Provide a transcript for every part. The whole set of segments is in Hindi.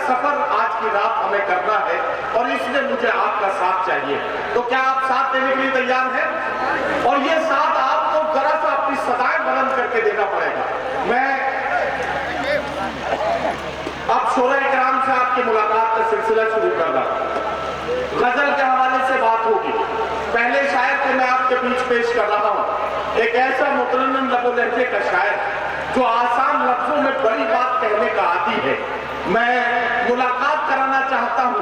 सफर आज की रात हमें करना है और इसमें मुझे आपका साथ चाहिए। तो क्या आप साथ देने के लिए तैयार हैं? और ये साथ आपको जरा सा अपनी सदाएं बुलंद करके देना पड़ेगा। मैं अब शोरा-ए-किराम से आपकी मुलाकात का सिलसिला शुरू कर रहा हूं। गजल के हवाले से बात होगी। पहले शायर को मैं आपके बीच पेश कर रहा हूं, एक ऐसा मुतरन्निम लबो लहजे का शायर जो आसान लफ्जों में बड़ी बात कहने का आदी है। मैं मुलाकात कराना चाहता हूँ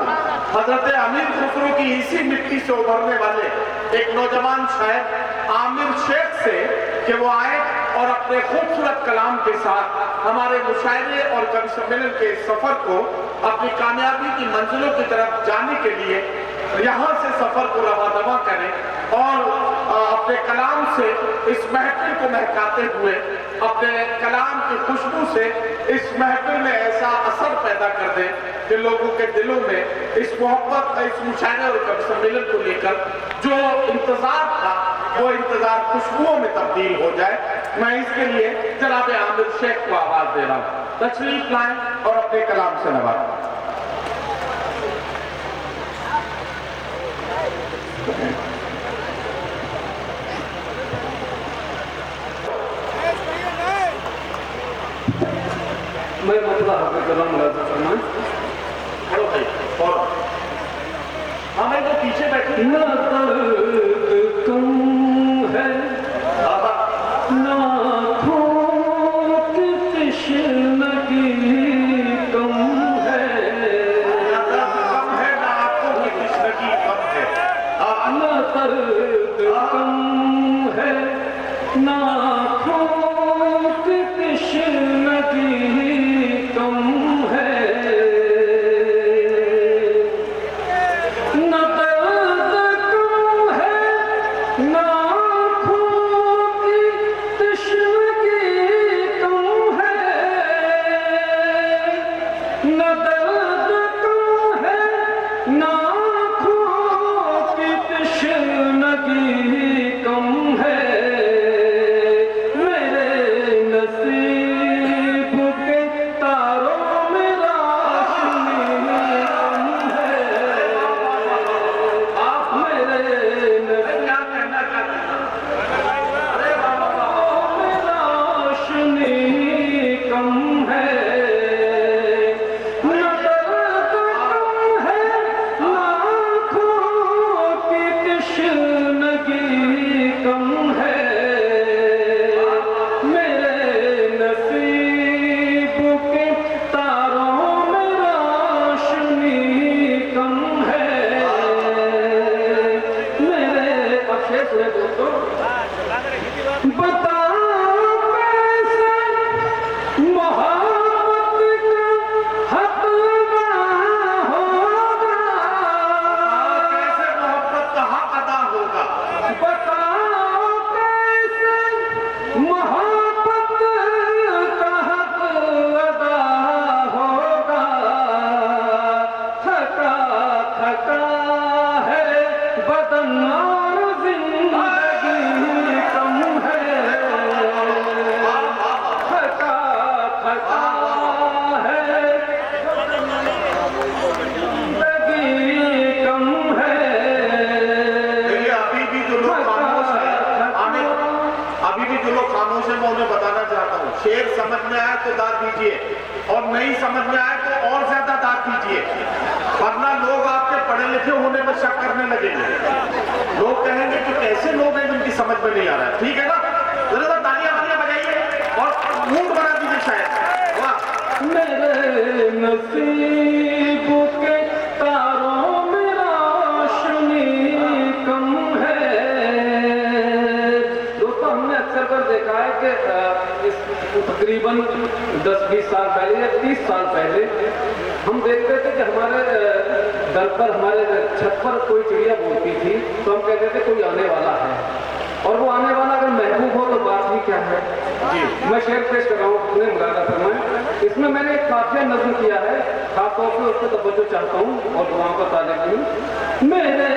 हजरत अमीर खुसरो की इसी मिट्टी से उभरने वाले एक नौजवान शायर आमिर शेख से कि वो आए और अपने खूबसूरत कलाम के साथ हमारे मुशायरे और कवि सम्मेलन के सफर को अपनी कामयाबी की मंजिलों की तरफ जाने के लिए यहाँ से सफर को रवा करें और अपने कलाम से इस महफिल को महकाते हुए अपने कलाम की खुशबू से इस महफिल में ऐसा असर पैदा कर दें कि लोगों के दिलों में इस मोहब्बत, इस मुशायरे और कवि सम्मेलन को लेकर जो इंतजार था वो इंतजार खुशबुओं में तब्दील हो जाए। मैं इसके लिए जनाब आमिर शेख को आवाज दे रहा हूँ। तशरीफ लाएं और अपने कलाम से नवाजें। मैं मतलब हाफिज कलाम मुलाज़िम फरमान। चलो भाई और हमें तो पीछे बैठे ना दर्द कम है ना आँखों की तश्नगी कम है, ना दर्द कम है ना आँखों की तश्नगी कम है, ना दर्द कम है ना आँखों की तश्नगी शेर समझ में आए तो दाद दीजिए और नहीं समझ में आए तो और ज्यादा दाद दीजिए, वरना लोग आपके पढ़े लिखे होने में शक करने लगेंगे। लोग कहेंगे कि कैसे लोग हैं जिनकी समझ में नहीं आ रहा है। ठीक है ना, जरा तालियां वालियां बजाइए और मूड बना दीजिए शायद। वाह, मेरे नसीब के तारों में रोशनी कम है। दोस्तों, हमने अक्सर कर देखा है कि तकरीबन 10-20 साल पहले या 30 साल पहले हम देखते थे कि हमारे दर पर, हमारे छत पर कोई चिड़िया बोलती थी तो हम कहते थे कोई आने वाला है, और वो आने वाला अगर महबूब हो तो बात ही क्या है। जी, मैं शेर पेश कर रहा हूँ अपने मुलाकात फरमाएं। इसमें मैंने एक काफिया नज़्म किया है, खासतौर पर उस पर तवज्जो चाहता हूँ और दुआओं का तालिब हूँ। मेरे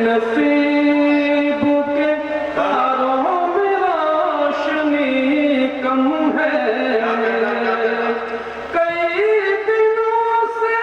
नसीब के तारों में रोशनी कम है, कई दिनों से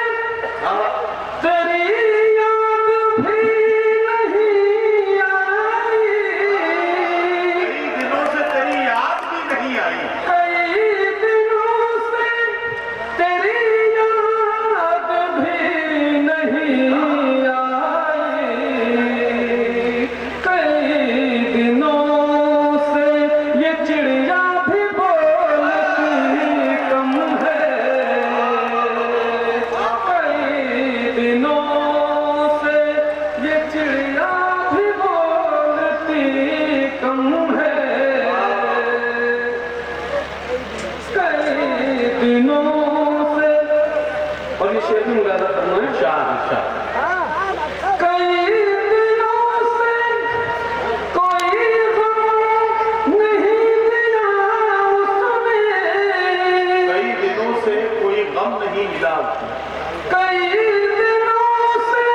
मुलाजा करना है। कई दिनों से कोई गम नहीं दिया उसने, कई दिनों से कोई गम नहीं मिला उसने, कई दिनों से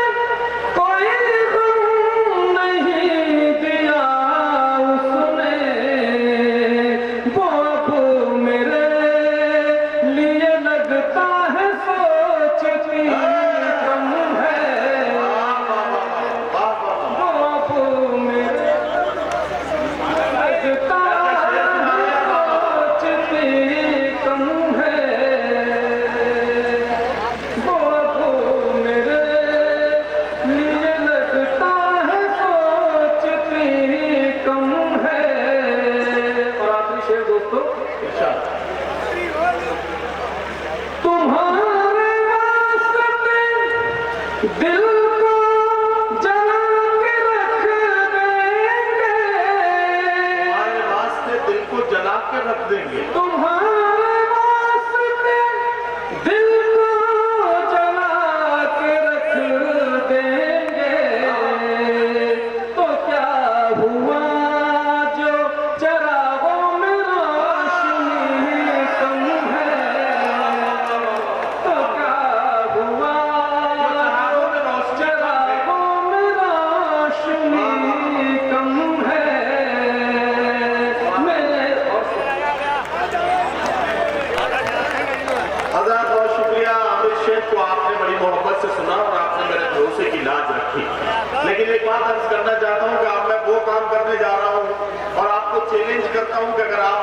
कोई गम नहीं दिया उसने, वो अब मेरे लिए लगता है सोचती कम है, वो अब मेरे लगता है सोचती कम है, वो अब मेरे लिए लगता है सोचती कम है। और आखिरी शेर दोस्तों, तुम्हारे वास्ते दिल को जला के रख देंगे, हमारे वास्ते दिल को जला के रख देंगे, तुम्हारे वास्ते दिल को जला के रख देंगे, तो क्या हुआ जो चरागों में रोशनी कम है, तो क्या हुआ चरागों में रोशनी कम है, मेरे हज़रत बहुत शुक्रिया। आमिर शेख को आपने बड़ी मोहब्बत से सुना और आपने मेरे भरोसे की लाज रखी। लेकिन एक बात अर्ज करना चाहता हूँ कि अब मैं वो काम करने जा रहा हूँ और आपको चैलेंज करता हूँ कि अगर आप